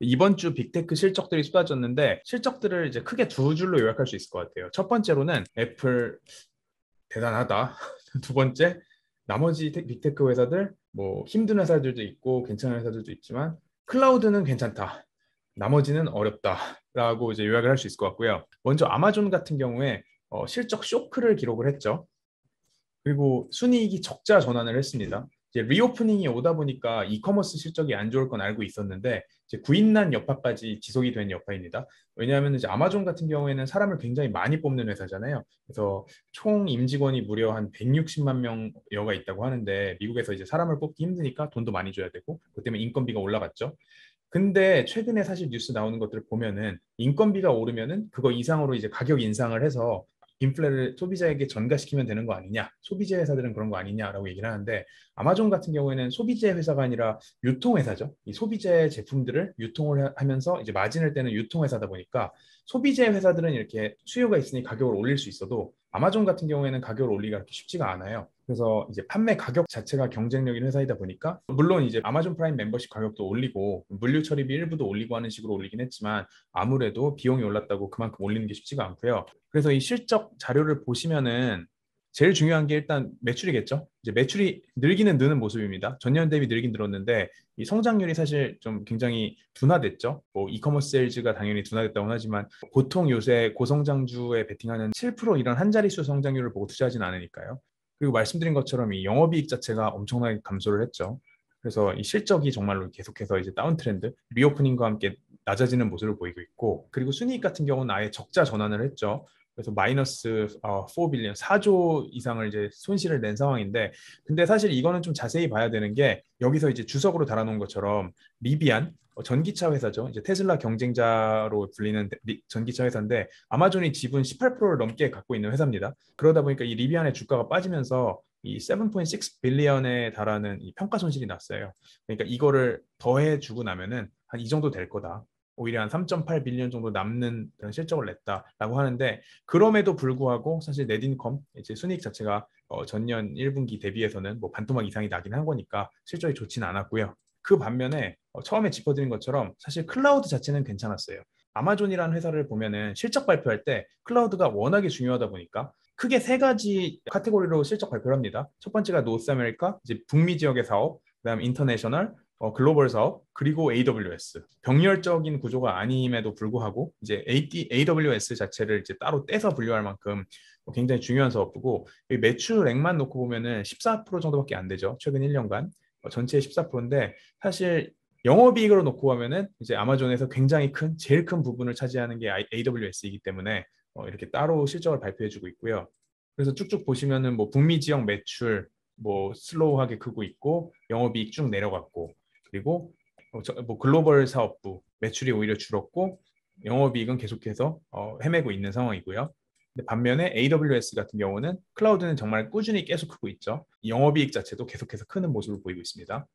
이번 주 빅테크 실적들이 쏟아졌는데 실적들을 이제 크게 두 줄로 요약할 수 있을 것 같아요. 첫 번째로는 애플 대단하다. 두 번째, 나머지 빅테크 회사들 뭐 힘든 회사들도 있고 괜찮은 회사들도 있지만 클라우드는 괜찮다. 나머지는 어렵다라고 이제 요약을 할 수 있을 것 같고요. 먼저 아마존 같은 경우에 실적 쇼크를 기록을 했죠. 그리고 순이익이 적자 전환을 했습니다. 이제 리오프닝이 오다 보니까 이커머스 실적이 안 좋을 건 알고 있었는데 이제 구인난 여파까지 지속이 된 여파입니다. 왜냐하면 이제 아마존 같은 경우에는 사람을 굉장히 많이 뽑는 회사잖아요. 그래서 총 임직원이 무려 한 160만 명여가 있다고 하는데 미국에서 이제 사람을 뽑기 힘드니까 돈도 많이 줘야 되고 그 때문에 인건비가 올라갔죠. 근데 최근에 사실 뉴스 나오는 것들을 보면은 인건비가 오르면은 그거 이상으로 이제 가격 인상을 해서 인플레를 소비자에게 전가시키면 되는 거 아니냐, 소비재 회사들은 그런 거 아니냐라고 얘기를 하는데 아마존 같은 경우에는 소비재 회사가 아니라 유통회사죠. 이 소비재 제품들을 유통을 하면서 이제 마진을 떼는 유통회사다 보니까 소비재 회사들은 이렇게 수요가 있으니 가격을 올릴 수 있어도 아마존 같은 경우에는 가격을 올리기가 그렇게 쉽지가 않아요. 그래서 이제 판매 가격 자체가 경쟁력 있는 회사이다 보니까 물론 이제 아마존 프라임 멤버십 가격도 올리고 물류 처리비 일부도 올리고 하는 식으로 올리긴 했지만 아무래도 비용이 올랐다고 그만큼 올리는 게 쉽지가 않고요. 그래서 이 실적 자료를 보시면은 제일 중요한 게 일단 매출이겠죠. 이제 매출이 늘기는 느는 모습입니다. 전년 대비 늘긴 늘었는데 이 성장률이 사실 좀 굉장히 둔화됐죠. 뭐 이커머스 세일즈가 당연히 둔화됐다고 하지만 보통 요새 고성장주에 베팅하는 7% 이런 한 자릿수 성장률을 보고 투자하진 않으니까요. 그리고 말씀드린 것처럼 이 영업이익 자체가 엄청나게 감소를 했죠. 그래서 이 실적이 정말로 계속해서 이제 다운 트렌드, 리오프닝과 함께 낮아지는 모습을 보이고 있고, 그리고 순이익 같은 경우는 아예 적자 전환을 했죠. 그래서 마이너스 4빌리언, 4조 이상을 이제 손실을 낸 상황인데, 근데 사실 이거는 좀 자세히 봐야 되는 게 여기서 이제 주석으로 달아놓은 것처럼 리비안 전기차 회사죠. 이제 테슬라 경쟁자로 불리는 전기차 회사인데 아마존이 지분 18%를 넘게 갖고 있는 회사입니다. 그러다 보니까 이 리비안의 주가가 빠지면서 이 7.6 빌리언에 달하는 이 평가 손실이 났어요. 그러니까 이거를 더해주고 나면은 한 이 정도 될 거다. 오히려 한 3.8 빌리언 정도 남는 그런 실적을 냈다라고 하는데 그럼에도 불구하고 사실 넷인컴 이제 순이익 자체가 전년 1분기 대비해서는 뭐 반토막 이상이 나긴 한 거니까 실적이 좋지는 않았고요. 그 반면에 처음에 짚어드린 것처럼 사실 클라우드 자체는 괜찮았어요. 아마존이라는 회사를 보면은 실적 발표할 때 클라우드가 워낙에 중요하다 보니까 크게 세 가지 카테고리로 실적 발표를 합니다. 첫 번째가 노스 아메리카, 이제 북미 지역의 사업, 그다음 인터내셔널, 글로벌 사업, 그리고 AWS. 병렬적인 구조가 아님에도 불구하고 이제 AWS 자체를 이제 따로 떼서 분류할 만큼 굉장히 중요한 사업이고 매출액만 놓고 보면은 14% 정도밖에 안 되죠. 최근 1년간 전체의 14%인데 사실 영업이익으로 놓고 보면은 이제 아마존에서 굉장히 큰 제일 큰 부분을 차지하는 게 AWS이기 때문에 이렇게 따로 실적을 발표해주고 있고요. 그래서 쭉쭉 보시면은 뭐 북미 지역 매출 뭐 슬로우하게 크고 있고 영업이익 쭉 내려갔고 그리고 뭐 글로벌 사업부 매출이 오히려 줄었고 영업이익은 계속해서 헤매고 있는 상황이고요. 근데 반면에 AWS 같은 경우는 클라우드는 정말 꾸준히 계속 크고 있죠. 영업이익 자체도 계속해서 크는 모습을 보이고 있습니다.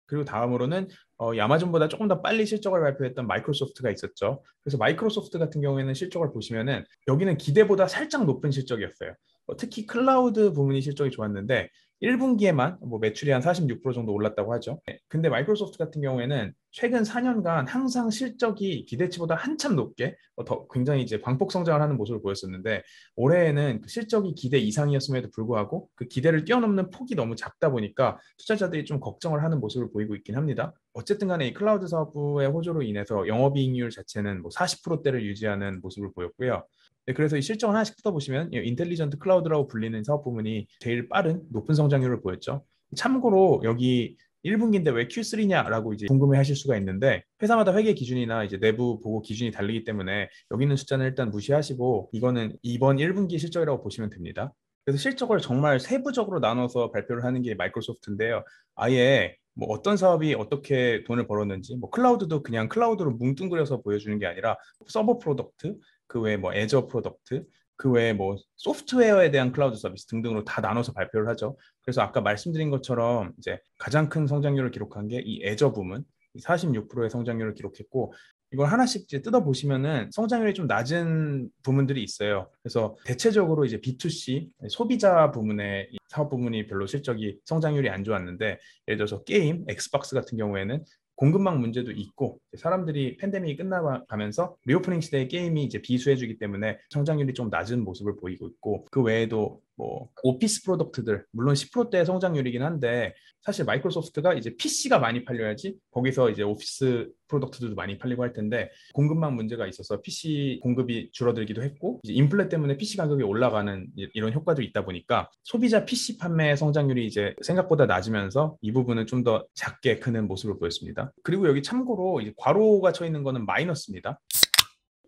그리고 다음으로는 아마존보다 조금 더 빨리 실적을 발표했던 마이크로소프트가 있었죠. 그래서 마이크로소프트 같은 경우에는 실적을 보시면은 여기는 기대보다 살짝 높은 실적이었어요. 특히 클라우드 부문이 실적이 좋았는데 1분기에만 뭐 매출이 한 46% 정도 올랐다고 하죠. 근데 마이크로소프트 같은 경우에는 최근 4년간 항상 실적이 기대치보다 한참 높게 더 굉장히 이제 광폭 성장을 하는 모습을 보였었는데 올해에는 그 실적이 기대 이상이었음에도 불구하고 그 기대를 뛰어넘는 폭이 너무 작다 보니까 투자자들이 좀 걱정을 하는 모습을 보이고 있긴 합니다. 어쨌든 간에 이 클라우드 사업부의 호조로 인해서 영업이익률 자체는 뭐 40%대를 유지하는 모습을 보였고요. 네, 그래서 이 실적을 하나씩 뜯어보시면 인텔리전트 클라우드라고 불리는 사업 부문이 제일 빠른 높은 성장률을 보였죠. 참고로 여기 1분기인데 왜 Q3냐라고 이제 궁금해 하실 수가 있는데 회사마다 회계 기준이나 이제 내부 보고 기준이 다르기 때문에 여기 있는 숫자는 일단 무시하시고 이거는 이번 1분기 실적이라고 보시면 됩니다. 그래서 실적을 정말 세부적으로 나눠서 발표를 하는 게 마이크로소프트인데요. 아예 뭐 어떤 사업이 어떻게 돈을 벌었는지 뭐 클라우드도 그냥 클라우드로 뭉뚱그려서 보여주는 게 아니라 서버 프로덕트 그 외에 뭐 애저 프로덕트 그 외에 뭐 소프트웨어에 대한 클라우드 서비스 등등으로 다 나눠서 발표를 하죠. 그래서 아까 말씀드린 것처럼 이제 가장 큰 성장률을 기록한 게 이 애저 부문 46%의 성장률을 기록했고 이걸 하나씩 이제 뜯어 보시면은 성장률이 좀 낮은 부문들이 있어요. 그래서 대체적으로 이제 B2C 소비자 부문의 사업 부문이 별로 실적이 성장률이 안 좋았는데 예를 들어서 게임, 엑스박스 같은 경우에는 공급망 문제도 있고 사람들이 팬데믹이 끝나가면서 리오프닝 시대에 게임이 이제 비수해주기 때문에 성장률이 좀 낮은 모습을 보이고 있고 그 외에도 뭐 오피스 프로덕트들 물론 10%대 성장률이긴 한데 사실 마이크로소프트가 이제 PC가 많이 팔려야지 거기서 이제 오피스 프로덕트들도 많이 팔리고 할 텐데 공급망 문제가 있어서 PC 공급이 줄어들기도 했고 이제 인플레 때문에 PC 가격이 올라가는 이런 효과도 있다 보니까 소비자 PC 판매 성장률이 이제 생각보다 낮으면서 이 부분은 좀 더 작게 크는 모습을 보였습니다. 그리고 여기 참고로 이제 괄호가 쳐 있는 거는 마이너스입니다.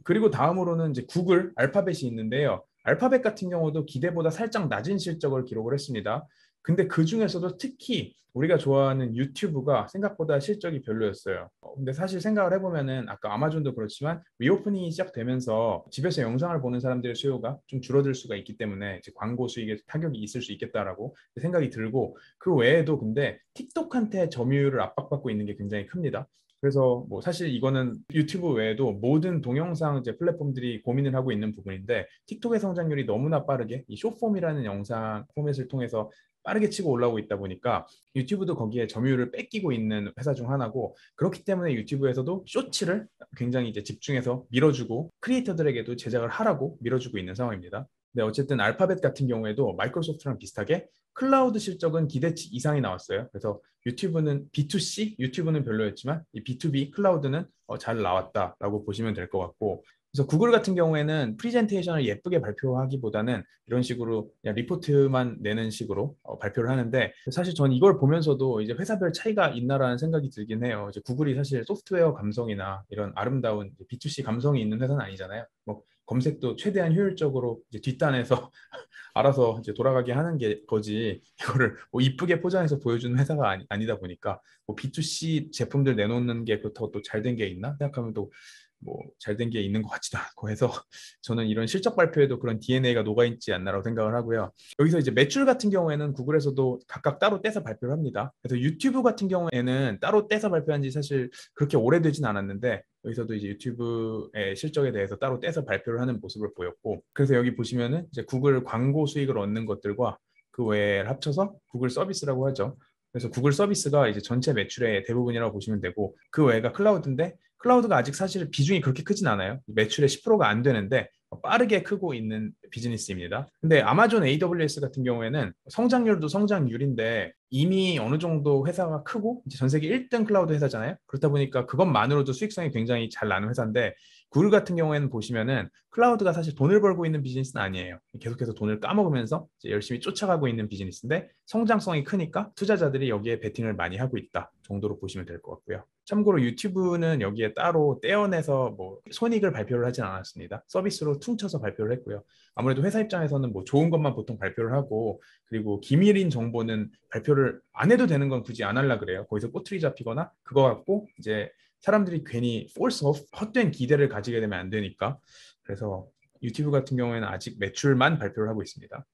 그리고 다음으로는 이제 구글 알파벳이 있는데요. 알파벳 같은 경우도 기대보다 살짝 낮은 실적을 기록을 했습니다. 근데 그 중에서도 특히 우리가 좋아하는 유튜브가 생각보다 실적이 별로였어요. 근데 사실 생각을 해보면은 아까 아마존도 그렇지만 리오프닝이 시작되면서 집에서 영상을 보는 사람들의 수요가 좀 줄어들 수가 있기 때문에 이제 광고 수익에 타격이 있을 수 있겠다라고 생각이 들고 그 외에도 근데 틱톡한테 점유율을 압박받고 있는 게 굉장히 큽니다. 그래서 뭐 사실 이거는 유튜브 외에도 모든 동영상 이제 플랫폼들이 고민을 하고 있는 부분인데 틱톡의 성장률이 너무나 빠르게 이 숏폼이라는 영상 포맷을 통해서 빠르게 치고 올라오고 있다 보니까 유튜브도 거기에 점유율을 뺏기고 있는 회사 중 하나고 그렇기 때문에 유튜브에서도 쇼츠를 굉장히 이제 집중해서 밀어주고 크리에이터들에게도 제작을 하라고 밀어주고 있는 상황입니다. 네, 어쨌든 알파벳 같은 경우에도 마이크로소프트랑 비슷하게 클라우드 실적은 기대치 이상이 나왔어요. 그래서 유튜브는 B2C, 유튜브는 별로였지만 이 B2B 클라우드는 잘 나왔다라고 보시면 될 것 같고 그래서 구글 같은 경우에는 프리젠테이션을 예쁘게 발표하기보다는 이런 식으로 그냥 리포트만 내는 식으로 발표를 하는데 사실 전 이걸 보면서도 이제 회사별 차이가 있나라는 생각이 들긴 해요. 이제 구글이 사실 소프트웨어 감성이나 이런 아름다운 B2C 감성이 있는 회사는 아니잖아요. 뭐 검색도 최대한 효율적으로 이제 뒷단에서 알아서 이제 돌아가게 하는 게 거지 이거를 뭐 이쁘게 포장해서 보여주는 회사가 아니다 보니까 뭐 B2C 제품들 내놓는 게 그렇다고 또 잘 된 게 있나 생각하면 또 뭐 잘 된 게 있는 것 같지도 않고 해서 저는 이런 실적 발표에도 그런 DNA가 녹아있지 않나라고 생각을 하고요. 여기서 이제 매출 같은 경우에는 구글에서도 각각 따로 떼서 발표를 합니다. 그래서 유튜브 같은 경우에는 따로 떼서 발표한 지 사실 그렇게 오래되진 않았는데 여기서도 이제 유튜브의 실적에 대해서 따로 떼서 발표를 하는 모습을 보였고 그래서 여기 보시면은 이제 구글 광고 수익을 얻는 것들과 그 외에 합쳐서 구글 서비스라고 하죠. 그래서 구글 서비스가 이제 전체 매출의 대부분이라고 보시면 되고 그 외가 클라우드인데 클라우드가 아직 사실 비중이 그렇게 크진 않아요. 매출의 10%가 안 되는데 빠르게 크고 있는 비즈니스입니다. 근데 아마존 AWS 같은 경우에는 성장률도 성장률인데 이미 어느 정도 회사가 크고 이제 전 세계 1등 클라우드 회사잖아요. 그렇다 보니까 그것만으로도 수익성이 굉장히 잘 나는 회사인데 구글 같은 경우에는 보시면은 클라우드가 사실 돈을 벌고 있는 비즈니스는 아니에요. 계속해서 돈을 까먹으면서 이제 열심히 쫓아가고 있는 비즈니스인데 성장성이 크니까 투자자들이 여기에 베팅을 많이 하고 있다 정도로 보시면 될 것 같고요. 참고로 유튜브는 여기에 따로 떼어내서 뭐 손익을 발표를 하진 않았습니다. 서비스로 퉁쳐서 발표를 했고요. 아무래도 회사 입장에서는 뭐 좋은 것만 보통 발표를 하고 그리고 기밀인 정보는 발표를 안 해도 되는 건 굳이 안 하려 그래요. 거기서 꼬투리 잡히거나 그거 갖고 이제 사람들이 괜히 헛된 기대를 가지게 되면 안 되니까 그래서 유튜브 같은 경우에는 아직 매출만 발표를 하고 있습니다.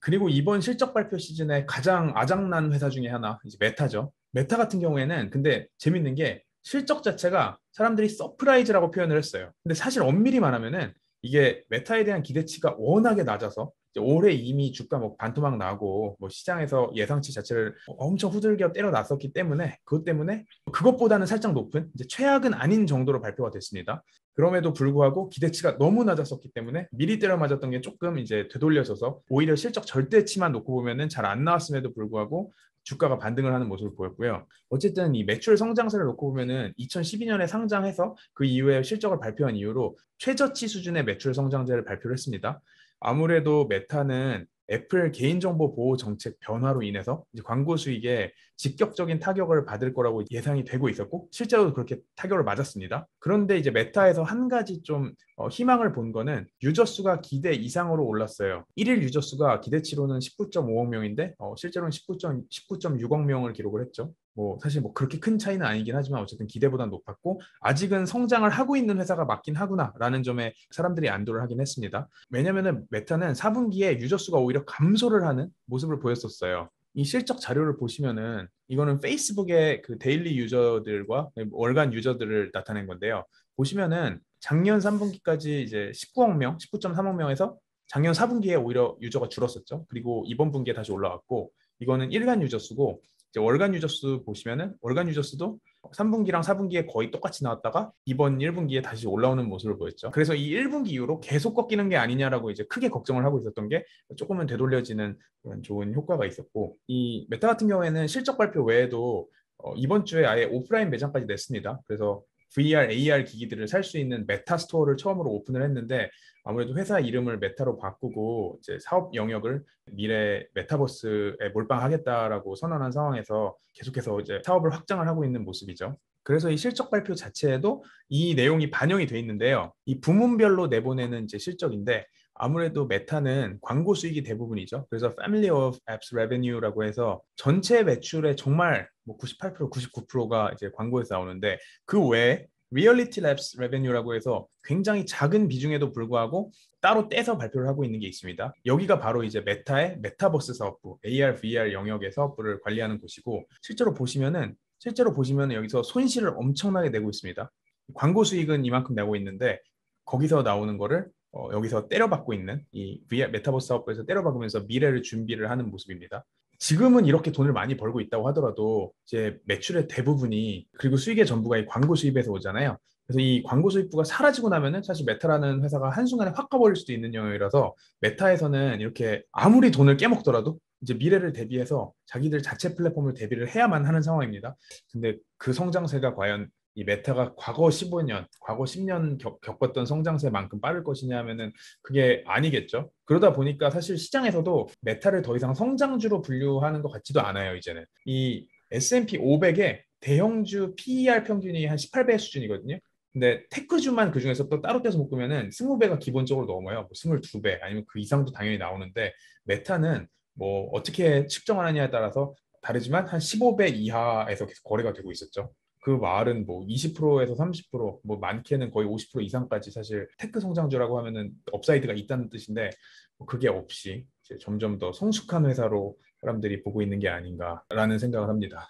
그리고 이번 실적 발표 시즌에 가장 아작난 회사 중에 하나 이제 메타죠. 메타 같은 경우에는 근데 재밌는 게 실적 자체가 사람들이 서프라이즈라고 표현을 했어요. 근데 사실 엄밀히 말하면은 이게 메타에 대한 기대치가 워낙에 낮아서 올해 이미 주가 뭐 반토막 나고 뭐 시장에서 예상치 자체를 엄청 후들겨 때려놨었기 때문에 그것 때문에 그것보다는 살짝 높은 이제 최악은 아닌 정도로 발표가 됐습니다. 그럼에도 불구하고 기대치가 너무 낮았었기 때문에 미리 때려 맞았던 게 조금 이제 되돌려져서 오히려 실적 절대치만 놓고 보면은 잘 안 나왔음에도 불구하고 주가가 반등을 하는 모습을 보였고요. 어쨌든 이 매출 성장세를 놓고 보면은 2012년에 상장해서 그 이후에 실적을 발표한 이후로 최저치 수준의 매출 성장세를 발표를 했습니다. 아무래도 메타는 애플 개인정보 보호 정책 변화로 인해서 이제 광고 수익에 직격적인 타격을 받을 거라고 예상이 되고 있었고 실제로 그렇게 타격을 맞았습니다. 그런데 이제 메타에서 한 가지 좀 희망을 본 거는 유저 수가 기대 이상으로 올랐어요. 1일 유저 수가 기대치로는 19.5억 명인데 실제로는 19.6억 명을 기록을 했죠. 뭐 사실 뭐 그렇게 큰 차이는 아니긴 하지만 어쨌든 기대보다 높았고 아직은 성장을 하고 있는 회사가 맞긴 하구나라는 점에 사람들이 안도를 하긴 했습니다. 왜냐면은 메타는 4분기에 유저 수가 오히려 감소를 하는 모습을 보였었어요. 이 실적 자료를 보시면은 이거는 페이스북의 그 데일리 유저들과 월간 유저들을 나타낸 건데요. 보시면은 작년 3분기까지 이제 19억 명, 19.3억 명에서 작년 4분기에 오히려 유저가 줄었었죠. 그리고 이번 분기에 다시 올라왔고 이거는 일간 유저 수고 이제 월간 유저수 보시면은 월간 유저수도 3분기랑 4분기에 거의 똑같이 나왔다가 이번 1분기에 다시 올라오는 모습을 보였죠. 그래서 이 1분기 이후로 계속 꺾이는 게 아니냐라고 이제 크게 걱정을 하고 있었던 게 조금은 되돌려지는 그런 좋은 효과가 있었고, 이 메타 같은 경우에는 실적 발표 외에도 이번 주에 아예 오프라인 매장까지 냈습니다. 그래서 VR, AR 기기들을 살 수 있는 메타 스토어를 처음으로 오픈을 했는데, 아무래도 회사 이름을 메타로 바꾸고 이제 사업 영역을 미래 메타버스에 몰빵하겠다라고 선언한 상황에서 계속해서 이제 사업을 확장을 하고 있는 모습이죠. 그래서 이 실적 발표 자체에도 이 내용이 반영이 돼 있는데요. 이 부문별로 내보내는 이제 실적인데, 아무래도 메타는 광고 수익이 대부분이죠. 그래서 Family of Apps Revenue라고 해서 전체 매출의 정말 뭐 98%, 99%가 이제 광고에서 나오는데, 그 외에 Reality Labs Revenue라고 해서 굉장히 작은 비중에도 불구하고 따로 떼서 발표를 하고 있는 게 있습니다. 여기가 바로 이제 메타의 메타버스 사업부, AR, VR 영역의 사업부를 관리하는 곳이고, 실제로 보시면은 여기서 손실을 엄청나게 내고 있습니다. 광고 수익은 이만큼 내고 있는데 거기서 나오는 거를 여기서 때려받고 있는, 이 VR 메타버스 사업부에서 때려박으면서 미래를 준비를 하는 모습입니다. 지금은 이렇게 돈을 많이 벌고 있다고 하더라도 이제 매출의 대부분이, 그리고 수익의 전부가 이 광고 수입에서 오잖아요. 그래서 이 광고 수입부가 사라지고 나면은 사실 메타라는 회사가 한순간에 확 가버릴 수도 있는 영역이라서, 메타에서는 이렇게 아무리 돈을 깨먹더라도 이제 미래를 대비해서 자기들 자체 플랫폼을 대비를 해야만 하는 상황입니다. 근데 그 성장세가 과연 이 메타가 과거 15년, 과거 10년 겪었던 성장세만큼 빠를 것이냐 하면은 그게 아니겠죠. 그러다 보니까 사실 시장에서도 메타를 더 이상 성장주로 분류하는 것 같지도 않아요, 이제는. 이 S&P 500의 대형주 PER 평균이 한 18배 수준이거든요. 근데 테크주만 그 중에서 또 따로 떼서 묶으면은 20배가 기본적으로 넘어요. 뭐 22배 아니면 그 이상도 당연히 나오는데, 메타는 뭐 어떻게 측정하느냐에 따라서 다르지만 한 15배 이하에서 계속 거래가 되고 있었죠. 그 말은 뭐 20%에서 30%, 뭐 많게는 거의 50% 이상까지 사실 테크 성장주라고 하면은 업사이드가 있다는 뜻인데, 뭐 그게 없이 이제 점점 더 성숙한 회사로 사람들이 보고 있는 게 아닌가라는 생각을 합니다.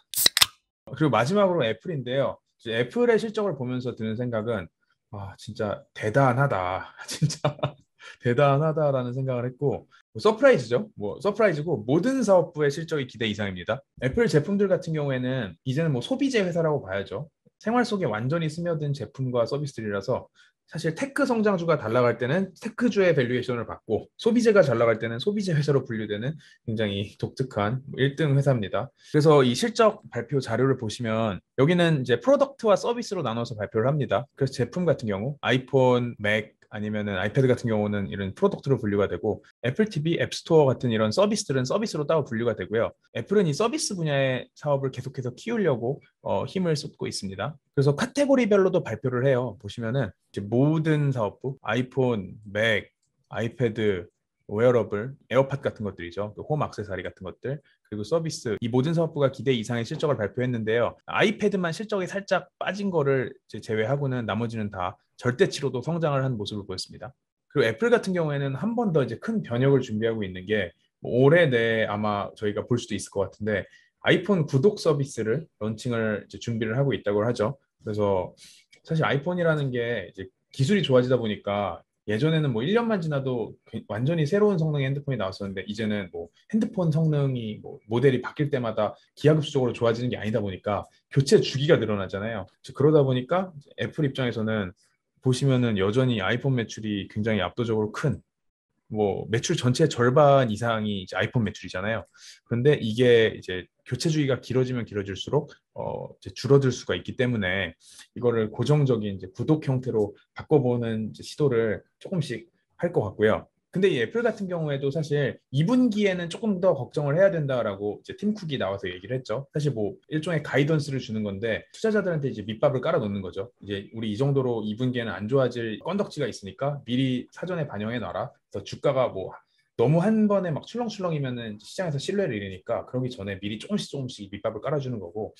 그리고 마지막으로 애플인데요. 이제 애플의 실적을 보면서 드는 생각은, 진짜 대단하다. 진짜 대단하다라는 생각을 했고, 뭐 서프라이즈죠. 뭐 서프라이즈고, 모든 사업부의 실적이 기대 이상입니다. 애플 제품들 같은 경우에는 이제는 뭐 소비재 회사라고 봐야죠. 생활 속에 완전히 스며든 제품과 서비스들이라서 사실 테크 성장주가 잘 나갈 때는 테크주의 밸류에이션을 받고, 소비재가 잘 나갈 때는 소비재 회사로 분류되는 굉장히 독특한 1등 회사입니다. 그래서 이 실적 발표 자료를 보시면 여기는 이제 프로덕트와 서비스로 나눠서 발표를 합니다. 그래서 제품 같은 경우 아이폰, 맥 아니면은 아이패드 같은 경우는 이런 프로덕트로 분류가 되고, 애플 TV, 앱스토어 같은 이런 서비스들은 서비스로 따로 분류가 되고요. 애플은 이 서비스 분야의 사업을 계속해서 키우려고 힘을 쏟고 있습니다. 그래서 카테고리별로도 발표를 해요. 보시면은 이제 모든 사업부, 아이폰, 맥, 아이패드, 웨어러블, 에어팟 같은 것들이죠. 홈 액세서리 같은 것들, 그리고 서비스, 이 모든 사업부가 기대 이상의 실적을 발표했는데요. 아이패드만 실적이 살짝 빠진 거를 이제 제외하고는 나머지는 다 절대치로도 성장을 한 모습을 보였습니다. 그리고 애플 같은 경우에는 한 번 더 이제 큰 변혁을 준비하고 있는 게, 올해 내에 아마 저희가 볼 수도 있을 것 같은데, 아이폰 구독 서비스를 런칭을 이제 준비를 하고 있다고 하죠. 그래서 사실 아이폰이라는 게 이제 기술이 좋아지다 보니까, 예전에는 뭐 1년만 지나도 완전히 새로운 성능의 핸드폰이 나왔었는데, 이제는 뭐 핸드폰 성능이 뭐 모델이 바뀔 때마다 기하급수적으로 좋아지는 게 아니다 보니까 교체 주기가 늘어나잖아요. 그러다 보니까 애플 입장에서는 보시면은 여전히 아이폰 매출이 굉장히 압도적으로 큰, 뭐 매출 전체 절반 이상이 이제 아이폰 매출이잖아요. 그런데 이게 이제 교체 주기가 길어지면 길어질수록 이제 줄어들 수가 있기 때문에, 이거를 고정적인 이제 구독 형태로 바꿔보는 이제 시도를 조금씩 할 것 같고요. 근데 이 애플 같은 경우에도 사실 2분기에는 조금 더 걱정을 해야 된다라고 이제 팀 쿡이 나와서 얘기를 했죠. 사실 뭐 일종의 가이던스를 주는 건데, 투자자들한테 이제 밑밥을 깔아 놓는 거죠. 이제 우리 이 정도로 2분기에는 안 좋아질 건덕지가 있으니까 미리 사전에 반영해 놔라. 그래서 주가가 뭐 너무 한 번에 막 출렁출렁이면은 시장에서 신뢰를 잃으니까, 그러기 전에 미리 조금씩 조금씩 밑밥을 깔아주는 거고,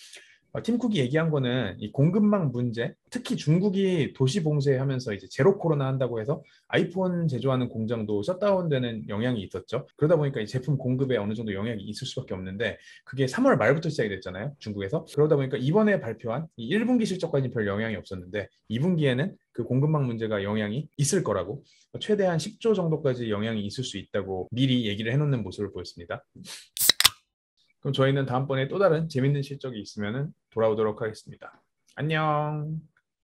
팀 쿡이 얘기한 거는 이 공급망 문제, 특히 중국이 도시 봉쇄하면서 이제 제로 코로나 한다고 해서 아이폰 제조하는 공장도 셧다운되는 영향이 있었죠. 그러다 보니까 이 제품 공급에 어느 정도 영향이 있을 수밖에 없는데, 그게 3월 말부터 시작이 됐잖아요, 중국에서. 그러다 보니까 이번에 발표한 이 1분기 실적까지는 별 영향이 없었는데, 2분기에는 그 공급망 문제가 영향이 있을 거라고, 최대한 10조 정도까지 영향이 있을 수 있다고 미리 얘기를 해놓는 모습을 보였습니다. 그럼 저희는 다음번에 또 다른 재밌는 실적이 있으면 돌아오도록 하겠습니다. 안녕.